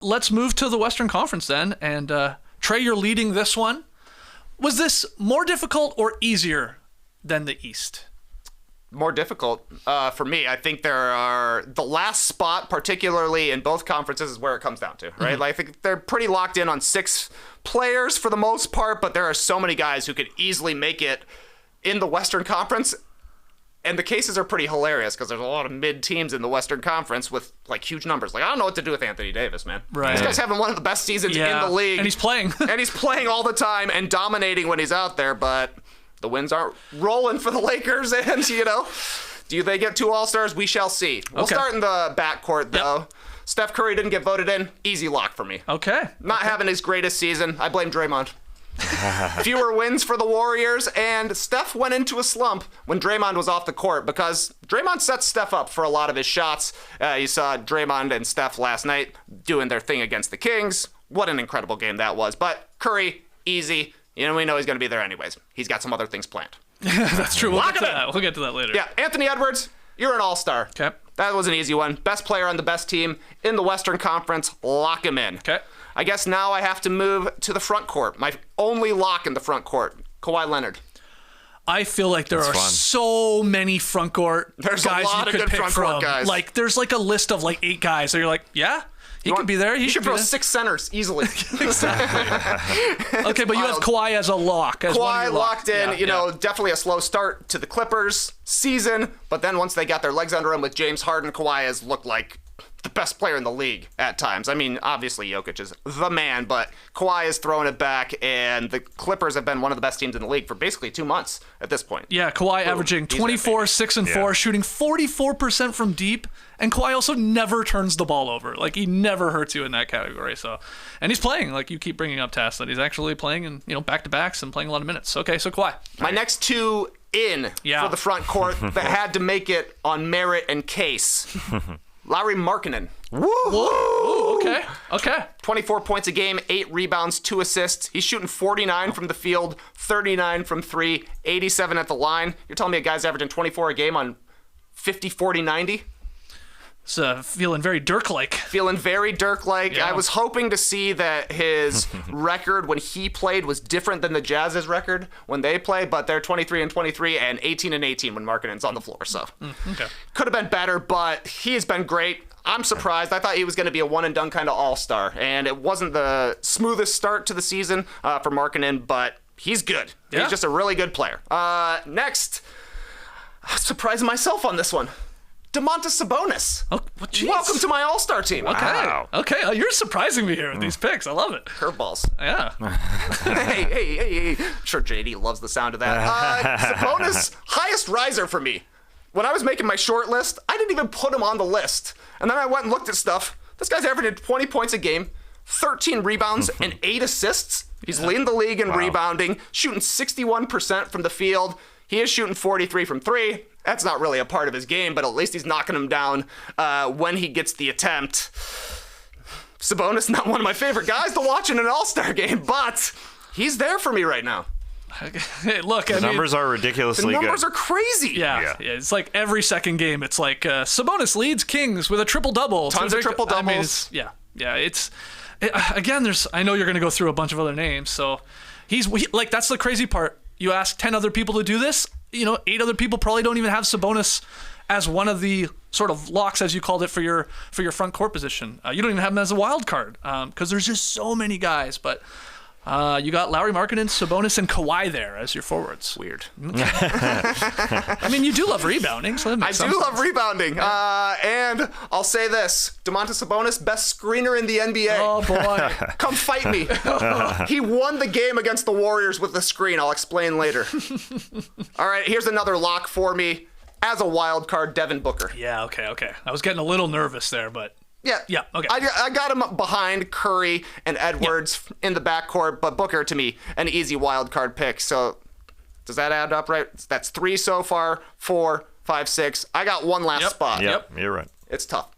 Let's move to the Western Conference then. And Trey, you're leading this one. Was this more difficult or easier than the East? More difficult for me. I think the last spot, particularly in both conferences, is where it comes down to, right? Like, I think they're pretty locked in on 6 players for the most part, but there are so many guys who could easily make it in the Western Conference. And the cases are pretty hilarious because there's a lot of mid teams in the Western Conference with like huge numbers. Like, I don't know what to do with Anthony Davis, man. Right. This guy's having one of the best seasons in the league. And he's playing. And he's playing all the time and dominating when he's out there, but the wins aren't rolling for the Lakers. And, do they get 2 All-Stars? We shall see. We'll start in the backcourt, though. Yep. Steph Curry didn't get voted in. Easy lock for me. Okay. Not having his greatest season. I blame Draymond. Fewer wins for the Warriors, and Steph went into a slump when Draymond was off the court because Draymond set Steph up for a lot of his shots. You saw Draymond and Steph last night doing their thing against the Kings. What an incredible game that was. But Curry, easy. We know he's going to be there anyways. He's got some other things planned. That's true. We'll get to that later. Yeah, Anthony Edwards, you're an all-star. Okay. That was an easy one. Best player on the best team in the Western Conference. Lock him in. Okay. I guess now I have to move to the front court. My only lock in the front court, Kawhi Leonard. I feel like there are so many front court There's guys a lot you of could good pick front from. court guys. Like, there's like a list of like 8 guys. So you're like, yeah, he could be there. You should throw 6 centers easily. Exactly. Okay, but you have Kawhi as a lock. Kawhi locked in. Definitely a slow start to the Clippers season, but then once they got their legs under him with James Harden, Kawhi has looked like the best player in the league at times. I mean, obviously Jokic is the man, but Kawhi is throwing it back, and the Clippers have been one of the best teams in the league for basically 2 months at this point. Yeah, Kawhi averaging 24, 6 and 4, shooting 44% from deep, and Kawhi also never turns the ball over. Like, he never hurts you in that category. So, and he's playing. Like, you keep bringing up Tass that he's actually playing in back-to-backs and playing a lot of minutes. Okay, so Kawhi. My next 2 for the front court that had to make it on merit and case. Lauri Markkanen. Woo! Okay. 24 points a game, 8 rebounds, 2 assists. He's shooting 49 from the field, 39 from 3, 87 at the line. You're telling me a guy's averaging 24 a game on 50, 40, 90? It's feeling very Dirk-like. Yeah. I was hoping to see that his record when he played was different than the Jazz's record when they play, but they're 23 and 23 and 18 and 18 when Markkanen's on the floor. So could have been better, but he has been great. I'm surprised. I thought he was going to be a one-and-done kind of all-star, and it wasn't the smoothest start to the season for Markkanen, but he's good. Yeah. He's just a really good player. Next, I'm surprising myself on this one. Domantas Sabonis. Oh, welcome to my all-star team. Okay. Wow. Okay. You're surprising me here with these picks. I love it. Curveballs. Yeah. hey. I'm sure JD loves the sound of that. Sabonis, highest riser for me. When I was making my short list, I didn't even put him on the list. And then I went and looked at stuff. This guy's averaging 20 points a game, 13 rebounds, and 8 assists. He's leading the league in rebounding, shooting 61% from the field. He is shooting 43 from 3. That's not really a part of his game, but at least he's knocking him down when he gets the attempt. Sabonis, not one of my favorite guys to watch in an all-star game, but he's there for me right now. Hey, look, the numbers are ridiculously good. The numbers are crazy. Yeah. It's like every second game, it's like Sabonis leads Kings with a triple-double. Tons of triple-doubles. Again, I know you're going to go through a bunch of other names, so that's the crazy part. You ask 10 other people to do this, 8 other people probably don't even have Sabonis as one of the sort of locks, as you called it, for your front court position. You don't even have him as a wild card because there's just so many guys. But you got Lauri Markkanen, Sabonis, and Kawhi there as your forwards. Weird. I mean, you do love rebounding, so that makes sense. Love rebounding. And I'll say this. Domantas Sabonis, best screener in the NBA. Oh, boy. Come fight me. He won the game against the Warriors with the screen. I'll explain later. All right, here's another lock for me. As a wild card, Devin Booker. Yeah, okay. I was getting a little nervous there, but... Yeah, okay. I got him behind Curry and Edwards in the backcourt, but Booker, to me, an easy wild card pick. So does that add up right? That's 3 so far, 4, 5, 6. I got one last spot. Yep, you're right. It's tough.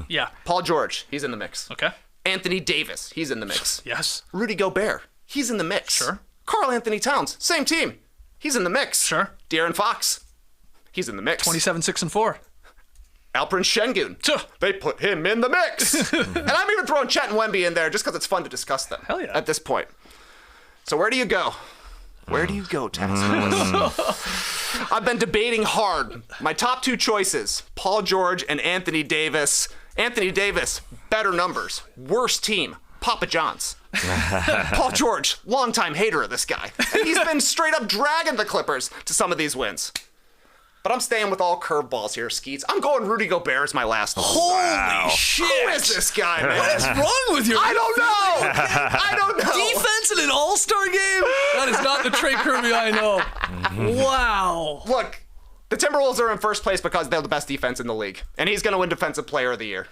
Yeah. Paul George, he's in the mix. Okay. Anthony Davis, he's in the mix. Yes. Rudy Gobert, he's in the mix. Sure. Karl Anthony Towns, same team. He's in the mix. Sure. De'Aaron Fox, he's in the mix. 27, 6 and 4. Alperen Şengün. They put him in the mix. And I'm even throwing Chet and Wemby in there just because it's fun to discuss them. Hell yeah. At this point. So where do you go? Where do you go, Tennessee? I've been debating hard. My top two choices, Paul George and Anthony Davis. Anthony Davis, better numbers. Worst team, Papa John's. Paul George, longtime hater of this guy. And he's been straight up dragging the Clippers to some of these wins. But I'm staying with all curveballs here, Skeets. I'm going Rudy Gobert as my last one. Holy shit. Who is this guy, man? What is wrong with you? I don't know. I don't know. Defense in an all-star game? That is not the Trey Kirby I know. Wow. Look, the Timberwolves are in first place because they're the best defense in the league. And he's going to win Defensive Player of the Year.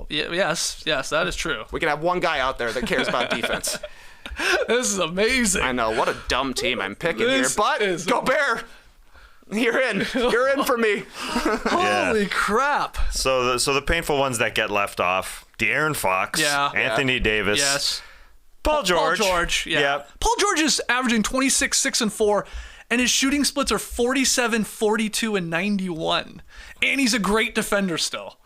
Yes, that is true. We can have one guy out there that cares about defense. This is amazing. I know. What a dumb team I'm picking here. But Gobert, you're in. You're in for me. Holy crap. So the painful ones that get left off, De'Aaron Fox, Anthony Davis. Yes. Paul George. Paul George, yeah. Paul George is averaging 26, 6, and 4, and his shooting splits are 47, 42, and 91. And he's a great defender still.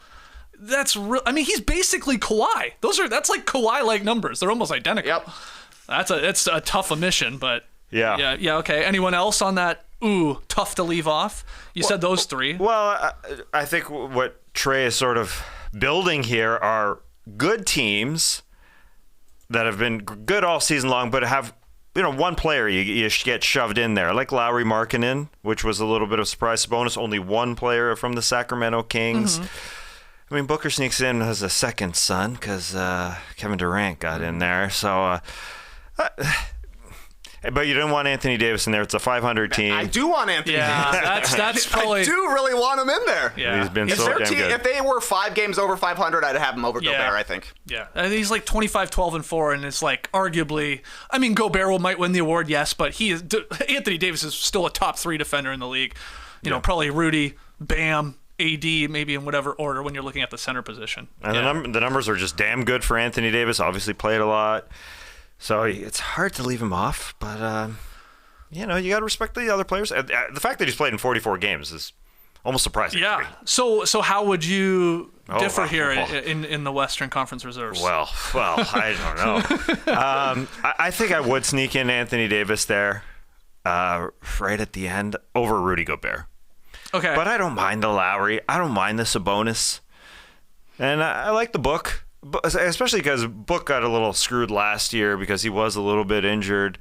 That's real. I mean, he's basically Kawhi. That's like Kawhi-like numbers. They're almost identical. Yep. It's a tough omission, but Yeah. Yeah, okay. Anyone else on that? Ooh, tough to leave off. You said those three. Well, I think what Trey is sort of building here are good teams that have been good all season long, but have one player you get shoved in there, like Lauri Markkanen, which was a little bit of a surprise bonus. Only one player from the Sacramento Kings. Mm-hmm. I mean, Booker sneaks in as a second son because Kevin Durant got in there. So, but you didn't want Anthony Davis in there. It's a 500 team. I do want Anthony Davis. That's probably. I do really want him in there. Yeah. He's been so damn good. If they were 5 games over 500, I'd have him over Gobert, I think. Yeah. He's like 25, 12, and 4, and it's like arguably. I mean, Gobert might win the award, yes, but Anthony Davis is still a top 3 defender in the league. Probably Rudy, Bam, AD, maybe in whatever order when you're looking at the center position. And the numbers are just damn good for Anthony Davis. Obviously played a lot. So it's hard to leave him off, but you got to respect the other players. The fact that he's played in 44 games is almost surprising. Yeah. So how would you differ here in the Western Conference reserves? Well, I don't know. I think I would sneak in Anthony Davis there right at the end over Rudy Gobert. Okay. But I don't mind the Lowry. I don't mind the Sabonis. And I like the Book, especially because Book got a little screwed last year because he was a little bit injured.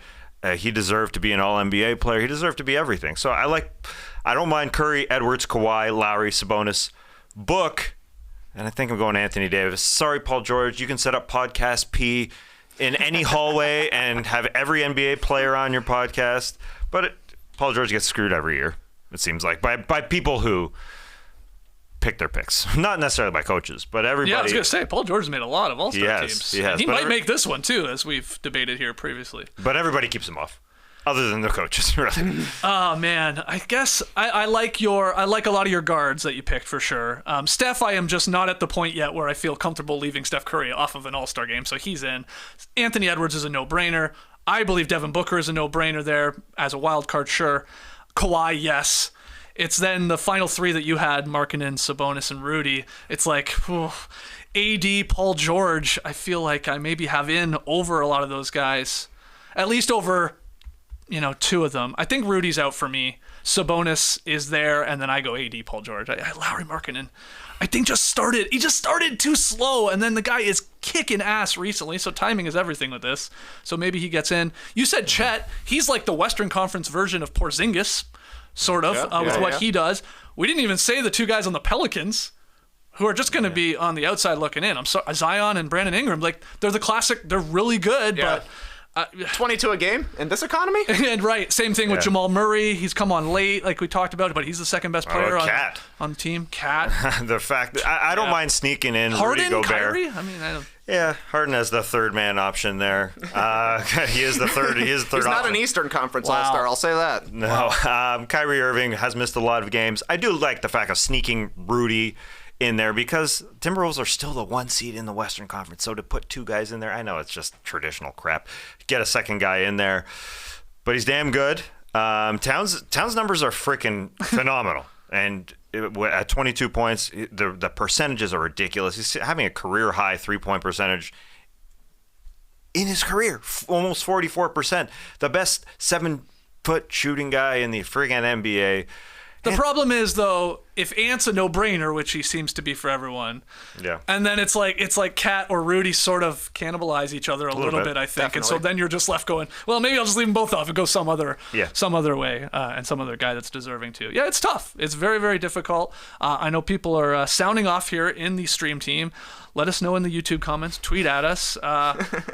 He deserved to be an All-NBA player. He deserved to be everything. So I don't mind Curry, Edwards, Kawhi, Lowry, Sabonis, Book, and I think I'm going Anthony Davis. Sorry, Paul George. You can set up Podcast P in any hallway and have every NBA player on your podcast. But Paul George gets screwed every year. It seems like by people who pick their picks, not necessarily by coaches, but everybody. Yeah, I was gonna say Paul George has made a lot of All-Star teams. He has. He might make this one too, as we've debated here previously. But everybody keeps him off, other than the coaches, really. Oh man, I guess I like a lot of your guards that you picked for sure. Steph, I am just not at the point yet where I feel comfortable leaving Steph Curry off of an All-Star game, so he's in. Anthony Edwards is a no-brainer. I believe Devin Booker is a no-brainer there as a wild card, sure. Kawhi, yes. It's then the final 3 that you had, Markkanen, Sabonis, and Rudy. It's like, AD, Paul George, I feel like I maybe have in over a lot of those guys. At least over, 2 of them. I think Rudy's out for me. Sabonis is there, and then I go AD, Paul George. Lauri Markkanen, I think he just started too slow, and then the guy is kicking ass recently, so timing is everything with this. So maybe he gets in. You said Chet. He's like the Western Conference version of Porzingis, sort of, with what he does. We didn't even say the 2 guys on the Pelicans who are just going to be on the outside looking in. I'm sorry, Zion and Brandon Ingram, like they're the classic, they're really good, but 22 a game in this economy? And right, same thing with Jamal Murray. He's come on late, like we talked about, but he's the second best player on the team. Cat. The fact that I don't mind sneaking in Harden, Rudy Gobert. Kyrie? I mean, I don't. Yeah, Harden has the third man option there. He is the third. He's not option. an Eastern Conference All-Star. I'll say that. No, Kyrie Irving has missed a lot of games. I do like the fact of sneaking Rudy in there because Timberwolves are still the 1 seed in the Western Conference. So to put 2 guys in there, I know it's just traditional crap. Get a second guy in there, but he's damn good. Towns' numbers are freaking phenomenal, and at 22 points, the percentages are ridiculous. He's having a career high 3-point percentage in his career, almost 44%. The best 7-foot shooting guy in the friggin' NBA. The problem is, though, if Ant's a no-brainer, which he seems to be for everyone, Yeah. and then it's like Cat or Rudy sort of cannibalize each other a little bit, I think. Definitely. And so then you're just left going, well, maybe I'll just leave them both off and go some other way, and some other guy that's deserving to. Yeah, it's tough. It's very, very difficult. I know people are sounding off here in the stream team. Let us know in the YouTube comments. Tweet at us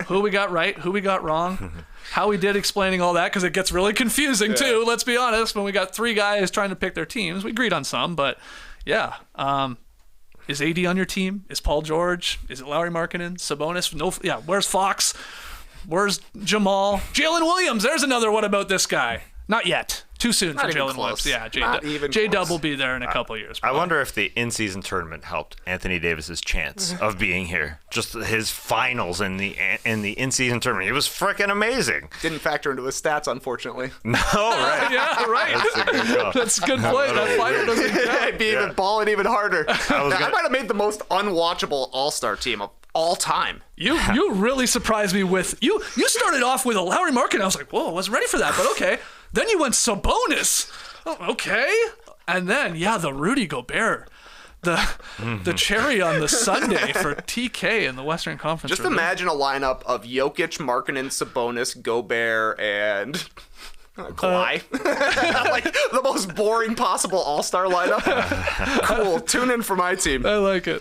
who we got right, who we got wrong, how we did explaining all that, because it gets really confusing, too. Let's be honest. When we got 3 guys trying to pick their teams, we agreed on some, but yeah. Is AD on your team? Is Paul George? Is it Lauri Markkanen? Sabonis? No. Yeah. Where's Fox? Where's Jamal? Jalen Williams. There's another. What about this guy? Not yet. Too soon for Jalen Williams. Yeah, J-Dub will be there in a couple years. I wonder if the in-season tournament helped Anthony Davis's chance of being here. Just his finals in the in-season tournament. He was freaking amazing. Didn't factor into his stats, unfortunately. No, right. Yeah, right. That's a good point. That final doesn't count. I'd be even balling even harder. I might have made the most unwatchable All-Star team of all time. You really surprised me with you started off with a Lauri Markkanen. I was like, whoa, I wasn't ready for that, but okay. Then you went Sabonis. Oh, okay. And then, the Rudy Gobert. The cherry on the sundae for TK in the Western Conference. Just imagine a lineup of Jokic, Markkanen, Sabonis, Gobert, and Kawhi. Like the most boring possible All-Star lineup. Cool. Tune in for my team. I like it.